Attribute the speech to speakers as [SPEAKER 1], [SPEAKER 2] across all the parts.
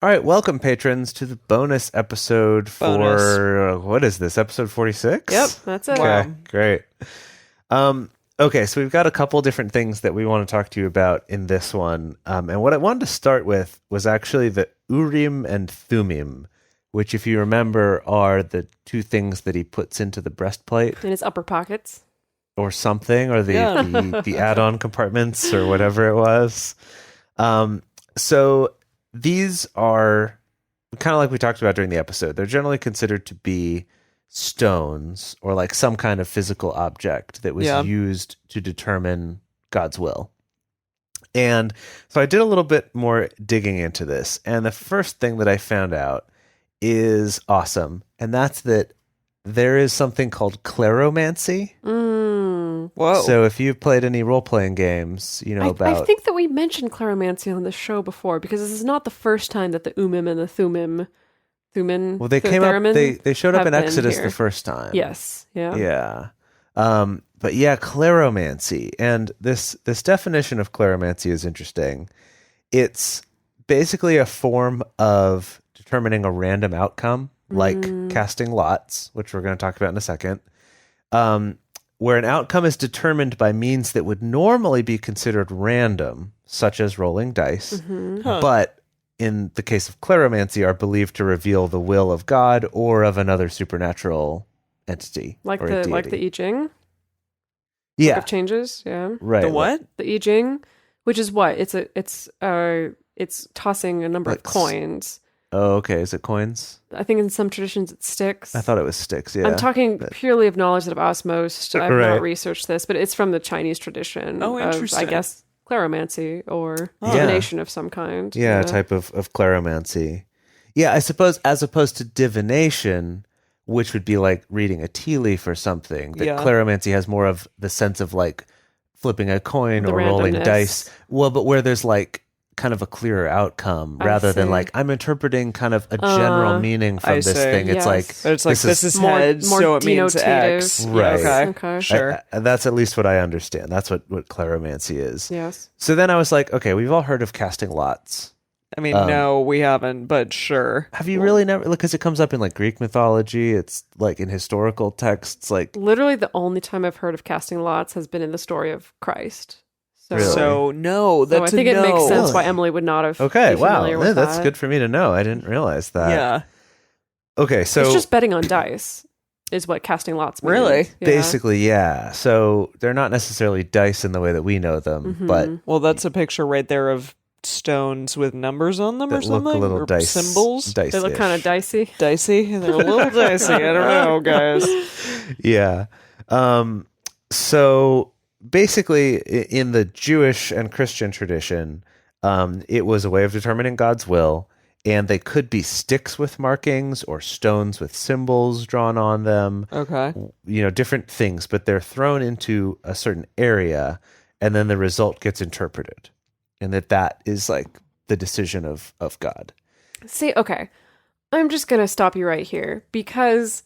[SPEAKER 1] All right, welcome patrons to the bonus episode for what is this? Episode 46?
[SPEAKER 2] Yep, that's it.
[SPEAKER 1] Okay,
[SPEAKER 3] Wow.
[SPEAKER 1] great. Okay, so we've got a couple different things that we want to talk to you about in this one. And what I wanted to start with was actually the Urim and Thummim, which, if you remember, are the two things that he puts into the breastplate
[SPEAKER 2] In his upper pockets.
[SPEAKER 1] or something, or the add-on compartments or whatever it was. So these are kind of like we talked about during the episode. They're generally considered to be stones or like some kind of physical object that was used to determine God's will. And so I did a little bit more digging into this. And the first thing that I found out is awesome. And that's that there is something called kleromancy.
[SPEAKER 3] Whoa.
[SPEAKER 1] So if you've played any role-playing games, you know about...
[SPEAKER 2] I think that we mentioned Kleromancy on the show before, because this is not the first time that the Umim and the Thummim...
[SPEAKER 1] Well, they came up... They showed up in Exodus the first time.
[SPEAKER 2] Yes. Yeah.
[SPEAKER 1] Yeah. But yeah, kleromancy. And this definition of kleromancy is interesting. It's basically a form of determining a random outcome, like casting lots, which we're going to talk about in a second, where an outcome is determined by means that would normally be considered random, such as rolling dice, but in the case of kleromancy are believed to reveal the will of God or of another supernatural entity.
[SPEAKER 2] Like
[SPEAKER 1] or
[SPEAKER 2] the
[SPEAKER 1] a deity.
[SPEAKER 2] like the I Ching?
[SPEAKER 1] Yeah.
[SPEAKER 2] Of changes, yeah.
[SPEAKER 1] Right.
[SPEAKER 3] The what?
[SPEAKER 2] The I Ching, which is what? It's tossing a number of coins.
[SPEAKER 1] Oh, okay. Is it coins?
[SPEAKER 2] I think in some traditions it's sticks.
[SPEAKER 1] I thought it was sticks, yeah.
[SPEAKER 2] I'm talking purely of knowledge that I've asked most. I've
[SPEAKER 1] Right.
[SPEAKER 2] not researched this, but it's from the Chinese tradition.
[SPEAKER 3] Oh,
[SPEAKER 2] of,
[SPEAKER 3] interesting.
[SPEAKER 2] I guess kleromancy or
[SPEAKER 1] Yeah.
[SPEAKER 2] divination of some kind.
[SPEAKER 1] Yeah, a type of kleromancy. Yeah, I suppose as opposed to divination, which would be like reading a tea leaf or something, that kleromancy has more of the sense of like flipping a coin
[SPEAKER 2] The
[SPEAKER 1] or rolling
[SPEAKER 2] randomness.
[SPEAKER 1] dice. Well, but where there's like kind of a clearer outcome rather than
[SPEAKER 2] see.
[SPEAKER 1] like I'm interpreting kind of a general meaning from
[SPEAKER 3] I
[SPEAKER 1] this
[SPEAKER 3] see.
[SPEAKER 1] thing. It's
[SPEAKER 2] Yes.
[SPEAKER 1] like
[SPEAKER 3] But it's like this is
[SPEAKER 2] more-
[SPEAKER 3] head,
[SPEAKER 2] more
[SPEAKER 3] so it means
[SPEAKER 2] denotative.
[SPEAKER 3] X.
[SPEAKER 1] Right.
[SPEAKER 2] Okay.
[SPEAKER 3] Sure.
[SPEAKER 1] that's at least what I understand. That's what kleromancy is.
[SPEAKER 2] Yes.
[SPEAKER 1] So then I was like, okay, we've all heard of casting lots.
[SPEAKER 3] I mean, no, we haven't, but sure.
[SPEAKER 1] Have you really never? Because it comes up in like Greek mythology. It's like in historical texts. Like
[SPEAKER 2] Literally the only time I've heard of casting lots has been in the story of Christ. So,
[SPEAKER 1] Really?
[SPEAKER 3] So, no,
[SPEAKER 2] so
[SPEAKER 3] that's
[SPEAKER 2] I think
[SPEAKER 3] a
[SPEAKER 2] it
[SPEAKER 3] no.
[SPEAKER 2] makes sense why
[SPEAKER 1] Really?
[SPEAKER 2] Emily would not have
[SPEAKER 1] okay,
[SPEAKER 2] be
[SPEAKER 1] wow,
[SPEAKER 2] familiar with
[SPEAKER 1] that's
[SPEAKER 2] that.
[SPEAKER 1] good for me to know. I didn't realize that.
[SPEAKER 3] Yeah.
[SPEAKER 1] Okay, so
[SPEAKER 2] It's just betting on dice is what casting lots means.
[SPEAKER 3] Really?
[SPEAKER 2] Yeah.
[SPEAKER 1] basically, yeah. So they're not necessarily dice in the way that we know them, but
[SPEAKER 3] Well, that's a picture right there of stones with numbers on them or
[SPEAKER 1] that look
[SPEAKER 3] something.
[SPEAKER 1] a little
[SPEAKER 3] or
[SPEAKER 1] dice
[SPEAKER 3] symbols.
[SPEAKER 1] Dice.
[SPEAKER 2] They look kind of dicey.
[SPEAKER 3] Dicey. They're a little dicey. I don't know, guys.
[SPEAKER 1] Yeah. So basically, in the Jewish and Christian tradition, it was a way of determining God's will, and they could be sticks with markings or stones with symbols drawn on them.
[SPEAKER 3] Okay.
[SPEAKER 1] You know, different things, but they're thrown into a certain area, and then the result gets interpreted, and that is like the decision of God.
[SPEAKER 2] See, okay. I'm just going to stop you right here because...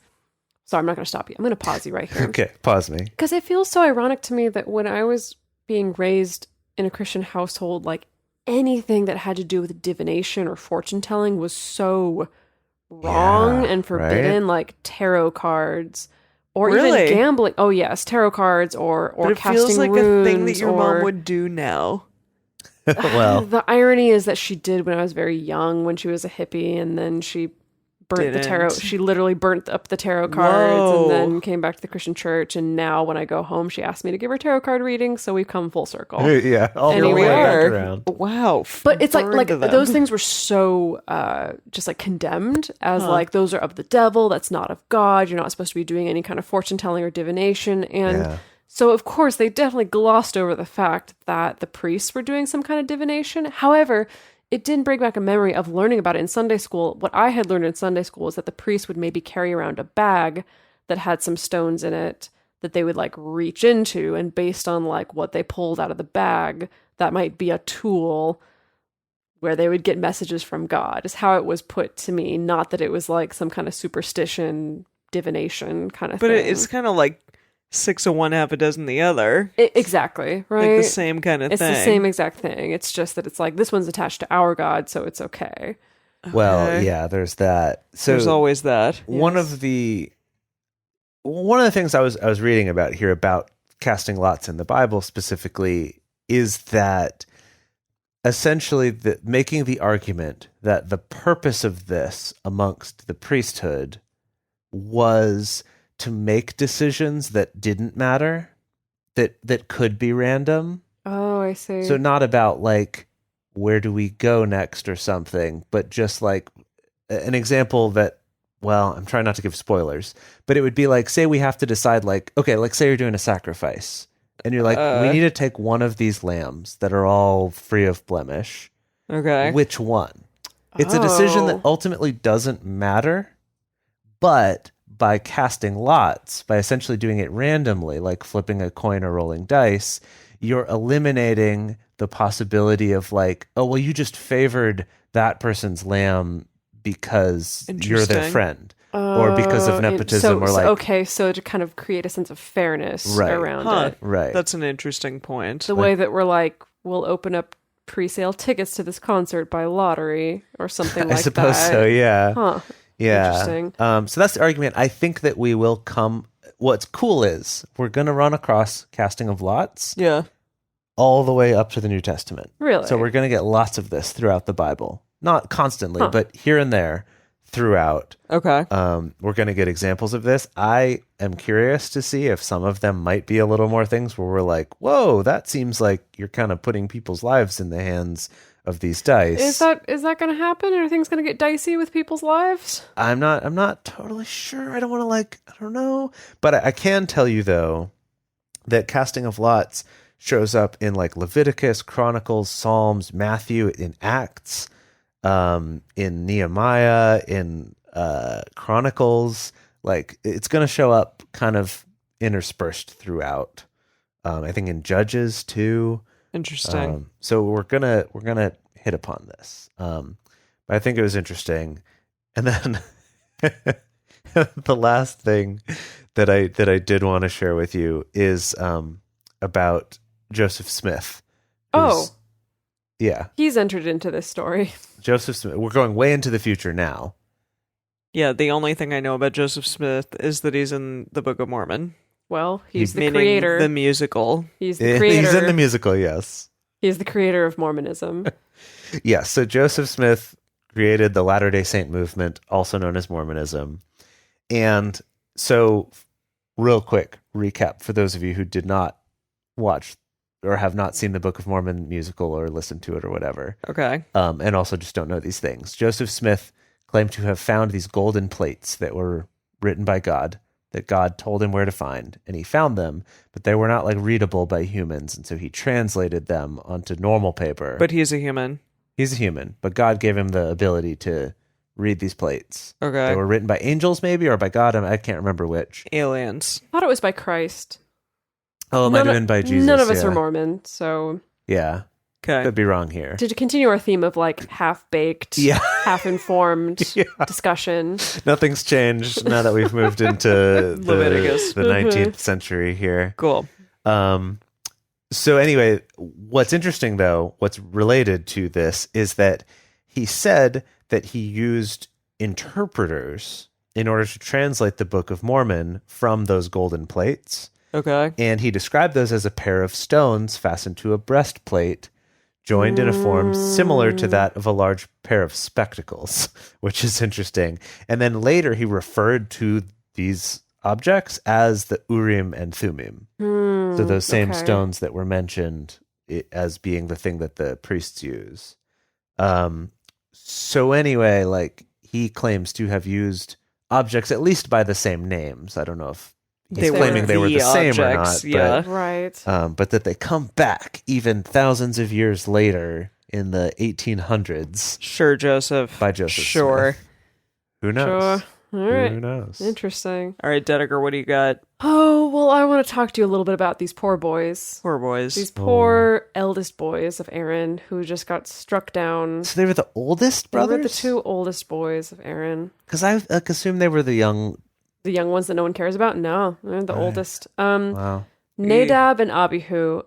[SPEAKER 2] Sorry, I'm not going to stop you. I'm going to pause you right here.
[SPEAKER 1] Okay, pause me.
[SPEAKER 2] Because it feels so ironic to me that when I was being raised in a Christian household, like anything that had to do with divination or fortune telling was so wrong
[SPEAKER 1] Yeah,
[SPEAKER 2] and forbidden, like tarot cards or
[SPEAKER 3] Really?
[SPEAKER 2] even gambling. Oh yes, tarot cards or
[SPEAKER 3] But it
[SPEAKER 2] casting
[SPEAKER 3] feels like
[SPEAKER 2] runes
[SPEAKER 3] a thing that your
[SPEAKER 2] or...
[SPEAKER 3] mom would do now.
[SPEAKER 1] Well,
[SPEAKER 2] The irony is that she did when I was very young, when she was a hippie, and then she burnt the tarot.
[SPEAKER 3] Didn't.
[SPEAKER 2] She literally burnt up the tarot cards
[SPEAKER 3] Whoa.
[SPEAKER 2] and then came back to the Christian church. And now when I go home, she asked me to give her tarot card readings. So we've come full circle.
[SPEAKER 1] yeah, all the
[SPEAKER 2] Anyway.
[SPEAKER 1] way back
[SPEAKER 3] are.
[SPEAKER 1] around.
[SPEAKER 3] Wow.
[SPEAKER 2] But it's like
[SPEAKER 3] burned them.
[SPEAKER 2] those things were so just like condemned as like those are of the devil. That's not of God. You're not supposed to be doing any kind of fortune telling or divination. And
[SPEAKER 1] Yeah.
[SPEAKER 2] so of course they definitely glossed over the fact that the priests were doing some kind of divination. However, it didn't bring back a memory of learning about it in Sunday school. What I had learned in Sunday school is that the priest would maybe carry around a bag that had some stones in it that they would like reach into, and based on like what they pulled out of the bag, that might be a tool where they would get messages from God, is how it was put to me. Not that it was like some kind of superstition, divination kind of
[SPEAKER 3] But
[SPEAKER 2] thing.
[SPEAKER 3] it's kind of like 6 of one, half a dozen the other.
[SPEAKER 2] Exactly, right?
[SPEAKER 3] Like the same kind of
[SPEAKER 2] It's
[SPEAKER 3] thing.
[SPEAKER 2] the same exact thing. It's just that it's like this one's attached to our God, so it's okay.
[SPEAKER 1] Well,
[SPEAKER 3] Okay.
[SPEAKER 1] yeah, there's that. So
[SPEAKER 3] There's always that.
[SPEAKER 1] one
[SPEAKER 2] Yes.
[SPEAKER 1] of the things I was reading about here about casting lots in the Bible specifically is that essentially making the argument that the purpose of this amongst the priesthood was to make decisions that didn't matter, that could be random.
[SPEAKER 2] Oh, I see.
[SPEAKER 1] So not about like where do we go next or something, but just like an example that, well, I'm trying not to give spoilers, but it would be like, say we have to decide like, okay, like say you're doing a sacrifice and you're like, we need to take one of these lambs that are all free of blemish.
[SPEAKER 3] Okay.
[SPEAKER 1] Which one? It's a decision that ultimately doesn't matter, but by casting lots, by essentially doing it randomly, like flipping a coin or rolling dice, you're eliminating the possibility of like, oh, well, you just favored that person's lamb because you're their friend. Or because of nepotism, or like
[SPEAKER 2] okay, so to kind of create a sense of fairness around it.
[SPEAKER 1] Right.
[SPEAKER 3] That's an interesting point.
[SPEAKER 2] The way that we're like, we'll open up pre-sale tickets to this concert by lottery or something like that.
[SPEAKER 1] I suppose so, yeah.
[SPEAKER 2] Huh.
[SPEAKER 1] Yeah.
[SPEAKER 2] Interesting.
[SPEAKER 1] So that's the argument. I think that we will come. What's cool is we're going to run across casting of lots
[SPEAKER 3] Yeah.
[SPEAKER 1] all the way up to the New Testament.
[SPEAKER 2] Really?
[SPEAKER 1] So we're going to get lots of this throughout the Bible. Not constantly, but here and there throughout.
[SPEAKER 3] Okay.
[SPEAKER 1] We're going to get examples of this. I am curious to see if some of them might be a little more things where we're like, whoa, that seems like you're kind of putting people's lives in the hands of these dice.
[SPEAKER 2] Is that going to happen? Are things going to get dicey with people's lives?
[SPEAKER 1] I'm not totally sure. I don't want to I don't know. But I can tell you though that casting of lots shows up in like Leviticus, Chronicles, Psalms, Matthew, in Acts, in Nehemiah, in Chronicles. Like it's going to show up kind of interspersed throughout. I think in Judges too.
[SPEAKER 3] Interesting.
[SPEAKER 1] So we're gonna hit upon this. But I think it was interesting. And then the last thing that I did want to share with you is about Joseph Smith. Yeah.
[SPEAKER 2] He's entered into this story.
[SPEAKER 1] Joseph Smith. We're going way into the future now.
[SPEAKER 3] Yeah, the only thing I know about Joseph Smith is that he's in the Book of Mormon.
[SPEAKER 2] Well, he's the
[SPEAKER 3] Meaning
[SPEAKER 2] creator.
[SPEAKER 3] the musical.
[SPEAKER 2] He's the creator.
[SPEAKER 1] He's in the musical, yes.
[SPEAKER 2] He's the creator of Mormonism.
[SPEAKER 1] Yes, so Joseph Smith created the Latter-day Saint movement, also known as Mormonism. And so, real quick recap for those of you who did not watch or have not seen the Book of Mormon musical or listened to it or whatever.
[SPEAKER 3] Okay.
[SPEAKER 1] And also just don't know these things. Joseph Smith claimed to have found these golden plates that were written by God, that God told him where to find, and he found them, but they were not like readable by humans, and so he translated them onto normal paper.
[SPEAKER 3] But he's a human.
[SPEAKER 1] He's a human, but God gave him the ability to read these plates.
[SPEAKER 3] Okay.
[SPEAKER 1] They were written by angels maybe, or by God, I can't remember which.
[SPEAKER 3] Aliens.
[SPEAKER 2] I thought it was by Christ.
[SPEAKER 1] Oh, it might have been by Jesus.
[SPEAKER 2] None of us are Mormon, so...
[SPEAKER 1] Yeah.
[SPEAKER 3] Okay.
[SPEAKER 1] Could be wrong here.
[SPEAKER 2] To continue our theme of like half-baked, half-informed discussion.
[SPEAKER 1] Nothing's changed now that we've moved into
[SPEAKER 3] Leviticus.
[SPEAKER 1] the 19th century here.
[SPEAKER 3] Cool.
[SPEAKER 1] So anyway, what's interesting though, what's related to this is that he said that he used interpreters in order to translate the Book of Mormon from those golden plates.
[SPEAKER 3] Okay.
[SPEAKER 1] And he described those as a pair of stones fastened to a breastplate, joined in a form similar to that of a large pair of spectacles, which is interesting. And then later he referred to these objects as the Urim and Thummim. So those same stones that were mentioned as being the thing that the priests use. So anyway, like he claims to have used objects at least by the same names. I don't know if he's claiming they were the same or not.
[SPEAKER 3] Yeah.
[SPEAKER 1] But,
[SPEAKER 2] Right.
[SPEAKER 1] but that they come back even thousands of years later in the 1800s.
[SPEAKER 3] Sure, Joseph.
[SPEAKER 1] By Joseph
[SPEAKER 3] Sure.
[SPEAKER 1] Smith. Who knows?
[SPEAKER 2] Sure. All right.
[SPEAKER 1] Who knows?
[SPEAKER 2] Interesting.
[SPEAKER 3] All right, Dedeker, what do you got?
[SPEAKER 2] Oh, well, I want to talk to you a little bit about these poor boys.
[SPEAKER 3] Poor boys.
[SPEAKER 2] These poor eldest boys of Aaron who just got struck down.
[SPEAKER 1] So they were the oldest brothers?
[SPEAKER 2] They were the two oldest boys of Aaron.
[SPEAKER 1] Because I assumed they were the young...
[SPEAKER 2] The young ones that no one cares about? No, they're the oldest.
[SPEAKER 1] Wow.
[SPEAKER 2] Nadab and Abihu.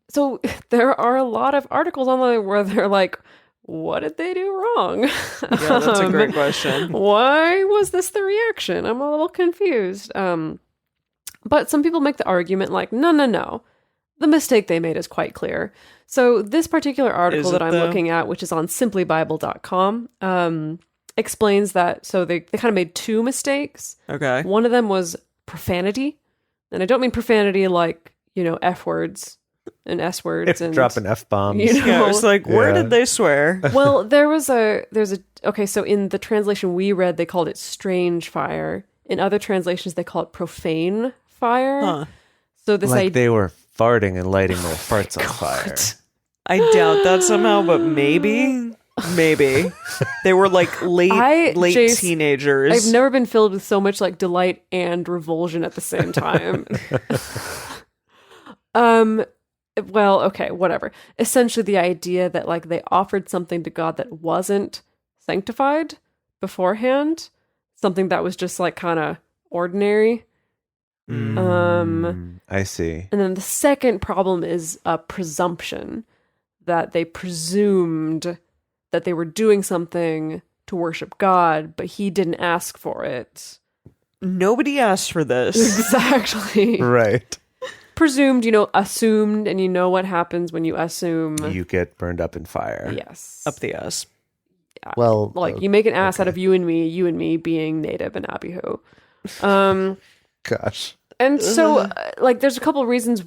[SPEAKER 2] So there are a lot of articles online where they're like, what did they do wrong?
[SPEAKER 3] Yeah, that's a great question.
[SPEAKER 2] Why was this the reaction? I'm a little confused. But some people make the argument like, no. The mistake they made is quite clear. So this particular article that I'm looking at, which is on simplybible.com, explains that, so they kind of made two mistakes.
[SPEAKER 3] Okay.
[SPEAKER 2] One of them was profanity. And I don't mean profanity like, F words and S words. And
[SPEAKER 1] dropping F-bombs.
[SPEAKER 3] Yeah, it's like, where did they swear?
[SPEAKER 2] Well, okay, so in the translation we read, they called it strange fire. In other translations, they call it profane fire.
[SPEAKER 3] Huh.
[SPEAKER 2] So this
[SPEAKER 1] like they were farting and lighting their farts on fire.
[SPEAKER 3] I doubt that somehow, but maybe. They were like late
[SPEAKER 2] Jace,
[SPEAKER 3] teenagers.
[SPEAKER 2] I've never been filled with so much like delight and revulsion at the same time. Well, okay, whatever. Essentially the idea that like they offered something to God that wasn't sanctified beforehand, something that was just like kind of ordinary.
[SPEAKER 1] I see.
[SPEAKER 2] And then the second problem is a presumption that they presumed that they were doing something to worship God, but he didn't ask for it.
[SPEAKER 3] Nobody asked for this.
[SPEAKER 2] Exactly.
[SPEAKER 1] Right.
[SPEAKER 2] Presumed, assumed, and you know what happens when you assume.
[SPEAKER 1] You get burned up in fire.
[SPEAKER 2] Yes.
[SPEAKER 3] Up the ass.
[SPEAKER 2] Yeah.
[SPEAKER 1] Well,
[SPEAKER 2] like you make an ass out of you and me being Nadab and Abihu.
[SPEAKER 1] Gosh.
[SPEAKER 2] And so, there's a couple of reasons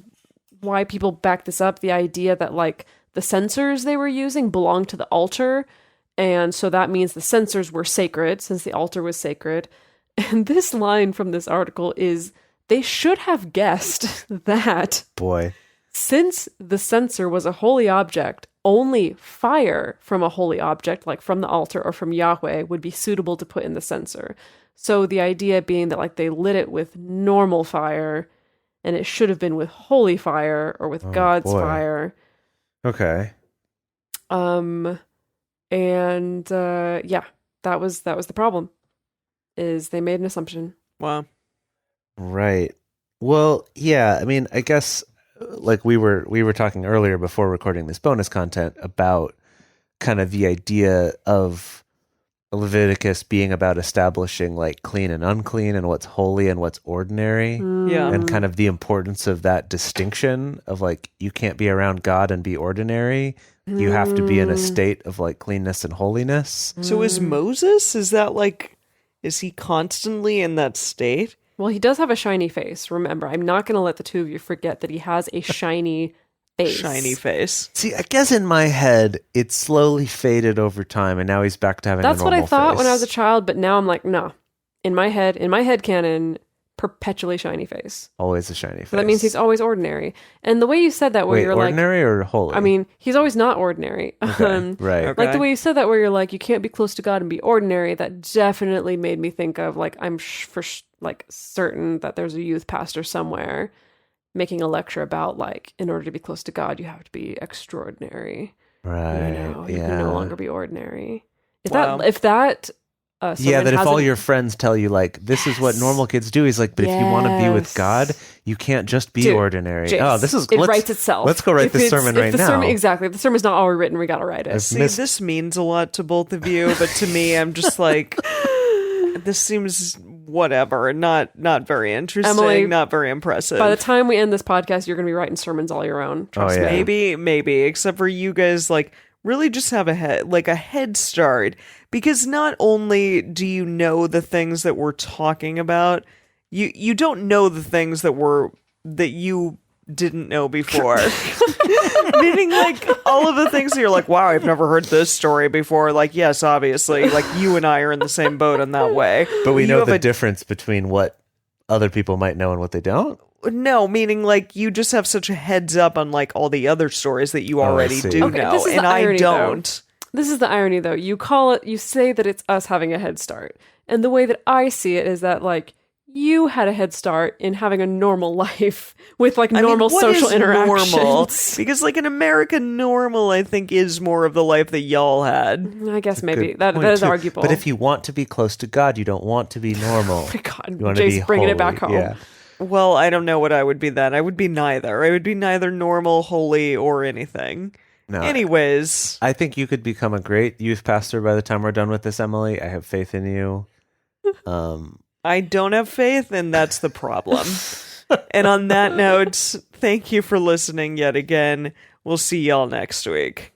[SPEAKER 2] why people back this up. The idea that, like, the censers they were using belonged to the altar. And so that means the censers were sacred, since the altar was sacred. And this line from this article is, they should have guessed that...
[SPEAKER 1] Boy.
[SPEAKER 2] Since the censer was a holy object, only fire from a holy object, like from the altar or from Yahweh, would be suitable to put in the censer. So the idea being that like they lit it with normal fire, and it should have been with holy fire or with God's fire.
[SPEAKER 1] Okay.
[SPEAKER 2] That was the problem. Is they made an assumption.
[SPEAKER 3] Wow.
[SPEAKER 1] Right. Well, yeah. I mean, I guess like we were talking earlier before recording this bonus content about kind of the idea of Leviticus being about establishing like clean and unclean and what's holy and what's ordinary.
[SPEAKER 3] Yeah.
[SPEAKER 1] And kind of the importance of that distinction of like you can't be around God and be ordinary. You have to be in a state of like cleanness and holiness.
[SPEAKER 3] So is Moses, is he constantly in that state?
[SPEAKER 2] Well, he does have a shiny face. Remember, I'm not going to let the two of you forget that he has a shiny face.
[SPEAKER 3] Shiny face.
[SPEAKER 1] See, I guess in my head, it slowly faded over time, and now he's back to having
[SPEAKER 2] That's
[SPEAKER 1] a normal
[SPEAKER 2] what I thought
[SPEAKER 1] face.
[SPEAKER 2] when I was a child, but now I'm like, no. In my head canon, perpetually shiny face.
[SPEAKER 1] Always a shiny face.
[SPEAKER 2] So that means he's always ordinary. And the way you said that, where you're
[SPEAKER 1] ordinary or holy?
[SPEAKER 2] I mean, he's always not ordinary.
[SPEAKER 1] Okay, right.
[SPEAKER 3] Okay.
[SPEAKER 2] Like the way you said that, where you're like, you can't be close to God and be ordinary. That definitely made me think of like, I'm certain that there's a youth pastor somewhere making a lecture about like, in order to be close to God, you have to be extraordinary.
[SPEAKER 1] Right.
[SPEAKER 2] You can no longer be ordinary. If
[SPEAKER 3] Wow.
[SPEAKER 2] that
[SPEAKER 1] Yeah, that if all your friends tell you like this is what normal kids do, he's like, but if you want to be with God, you can't just be ordinary.
[SPEAKER 2] Jace, it writes itself.
[SPEAKER 1] Let's go write this sermon right now.
[SPEAKER 2] Exactly. The sermon's not already written. We got to write it.
[SPEAKER 3] See, this means a lot to both of you, but to me, I'm just like, this seems whatever, not very interesting,
[SPEAKER 2] Emily,
[SPEAKER 3] not very impressive.
[SPEAKER 2] By the time we end this podcast, you're going to be writing sermons all your own. Trust me.
[SPEAKER 3] Maybe, except for you guys, like, really just have a head start, because not only do you know the things that we're talking about, you don't know the things that you didn't know before. Meaning, like, all of the things that you're like, wow, I've never heard this story before. Like, yes, obviously, like, you and I are in the same boat in that way.
[SPEAKER 1] But we know the difference between what other people might know and what they don't.
[SPEAKER 3] No, meaning like you just have such a heads up on like all the other stories that you already do
[SPEAKER 2] Okay,
[SPEAKER 3] know,
[SPEAKER 2] this is
[SPEAKER 3] and
[SPEAKER 2] the irony,
[SPEAKER 3] I don't.
[SPEAKER 2] This is the irony, though. You say that it's us having a head start, and the way that I see it is that like you had a head start in having a normal life with like normal social interactions.
[SPEAKER 3] Normal? Because like in America, normal I think is more of the life that y'all had.
[SPEAKER 2] I guess maybe that is
[SPEAKER 1] too.
[SPEAKER 2] arguable.
[SPEAKER 1] But if you want to be close to God, you don't want to be normal.
[SPEAKER 2] Oh my God,
[SPEAKER 1] you want to be
[SPEAKER 2] bringing
[SPEAKER 1] holy.
[SPEAKER 2] it back home.
[SPEAKER 1] Yeah.
[SPEAKER 3] Well, I don't know what I would be then. I would be neither. I would be neither normal, holy, or anything.
[SPEAKER 1] No,
[SPEAKER 3] Anyways,
[SPEAKER 1] I think you could become a great youth pastor by the time we're done with this, Emily. I have faith in you.
[SPEAKER 3] I don't have faith, and that's the problem. And on that note, thank you for listening yet again. We'll see y'all next week.